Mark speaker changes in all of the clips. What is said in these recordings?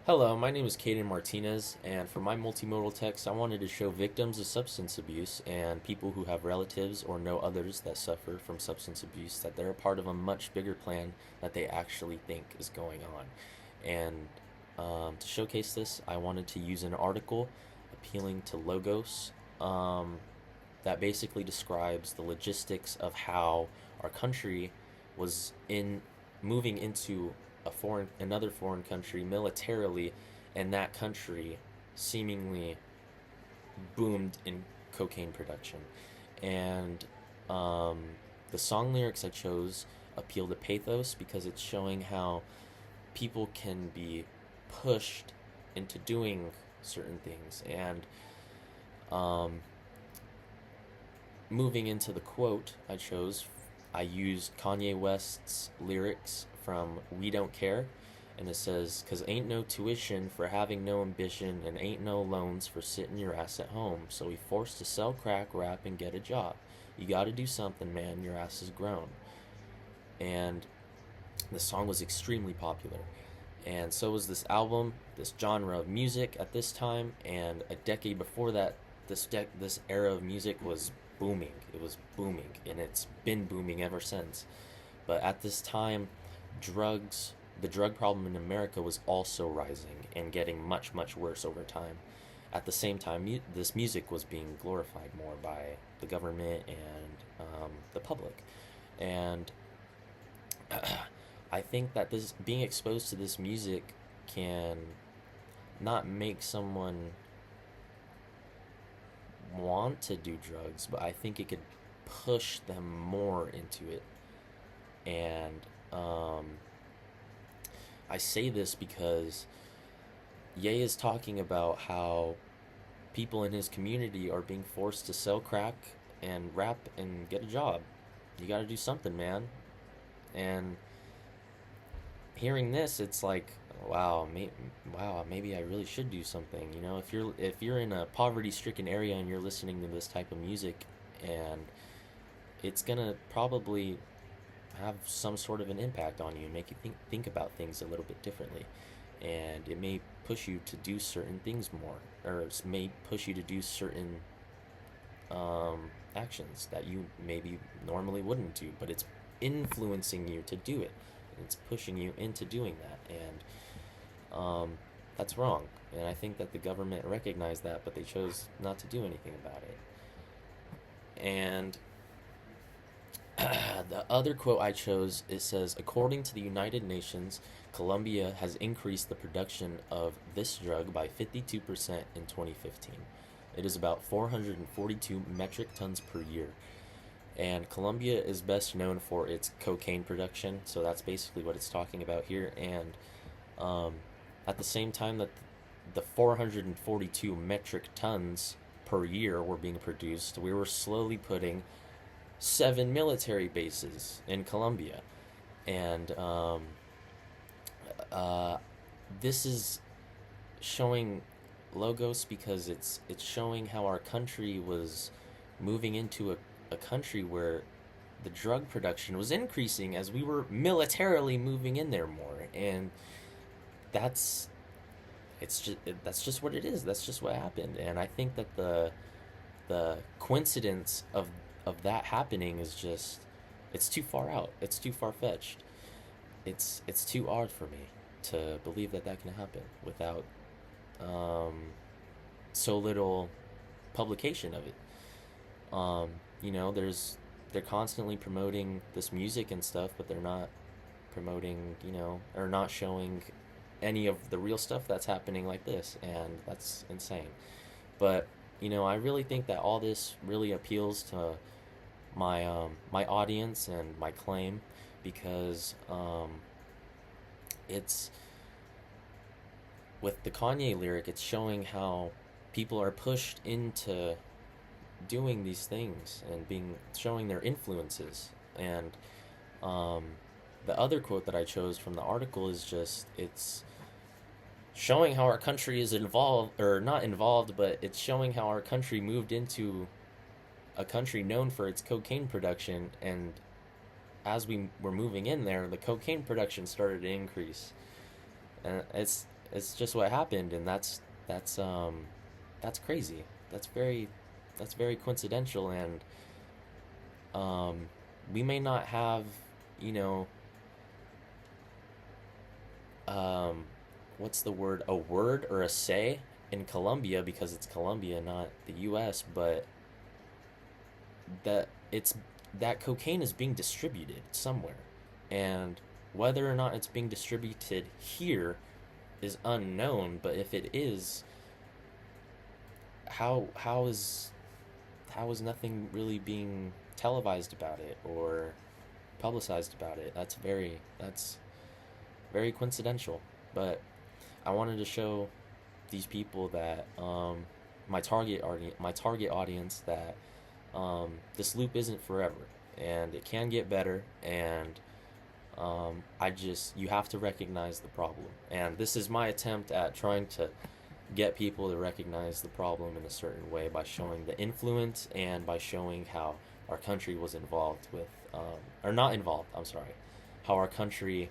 Speaker 1: Hello, my name is Caden Martinez, and for my multimodal text, I wanted to show victims of substance abuse and people who have relatives or know others that suffer from substance abuse that they're a part of a much bigger plan that they actually think is going on. And to showcase this, I wanted to use an article appealing to logos that basically describes the logistics of how our country was in moving into another foreign country militarily, and that country seemingly boomed in cocaine production. And um, the song lyrics I chose appeal to pathos because it's showing how people can be pushed into doing certain things. And um, moving into the quote I chose, I used Kanye West's lyrics from We Don't Care. And it says, "Cause ain't no tuition for having no ambition, and ain't no loans for sitting your ass at home. So we forced to sell crack, rap, and get a job. You gotta do something, man, your ass is grown." And the song was extremely popular. And so was this album, this genre of music at this time, and a decade before that, this era of music was booming. It was booming, and it's been booming ever since. But at this time, drugs, the drug problem in America was also rising and getting much, much worse over time. At the same time, this music was being glorified more by the government and the public. And I think that this being exposed to this music can not make someone want to do drugs, but I think it could push them more into it. And I say this because Ye is talking about how people in his community are being forced to sell crack and rap and get a job. You got to do something, man. And hearing this, it's like, wow, maybe I really should do something. You know, if you're in a poverty-stricken area and you're listening to this type of music, and it's gonna probably have some sort of an impact on you and make you think about things a little bit differently, and it may push you to do certain things more, or it may push you to do certain actions that you maybe normally wouldn't do, but it's influencing you to do it. It's pushing you into doing that, and that's wrong. And I think that the government recognized that, but they chose not to do anything about it. And the other quote I chose, it says, "According to the United Nations, Colombia has increased the production of this drug by 52% in 2015. It is about 442 metric tons per year." And Colombia is best known for its cocaine production, so that's basically what it's talking about here. And um, at the same time that the 442 metric tons per year were being produced, we were slowly putting 7 military bases in Colombia. And uh, this is showing logos because it's showing how our country was moving into a country where the drug production was increasing as we were militarily moving in there more. And that's that's just what it is. That's just what happened. And I think that the coincidence of that happening is just, it's too far out. It's too far fetched. It's too odd for me to believe that that can happen without um, so little publication of it. You know, they're constantly promoting this music and stuff, but they're not promoting, or not showing any of the real stuff that's happening like this, and that's insane. But I really think that all this really appeals to my audience and my claim, because it's with the Kanye lyric, it's showing how people are pushed into doing these things and showing their influences. And um, the other quote that I chose from the article is just, it's showing how our country is involved, or not involved, but it's showing how our country moved into a country known for its cocaine production. And as we were moving in there, the cocaine production started to increase. And it's just what happened, and that's crazy. That's very coincidental, and um, we may not have, you know, um, what's the word? A word or a say in Colombia because it's Colombia, not the U.S. But that it's that cocaine is being distributed somewhere, and whether or not it's being distributed here is unknown. But if it is, how how is how is nothing really being televised about it or publicized about it? That's very coincidental. But I wanted to show these people that my target audience that this loop isn't forever, and it can get better, and I just you have to recognize the problem, and this is my attempt at trying to get people to recognize the problem in a certain way by showing the influence and by showing how our country was involved with, or not involved, I'm sorry, how our country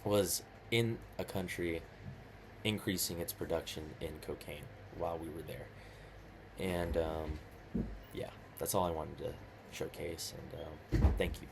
Speaker 1: was in a country increasing its production in cocaine while we were there. And yeah, that's all I wanted to showcase. And thank you.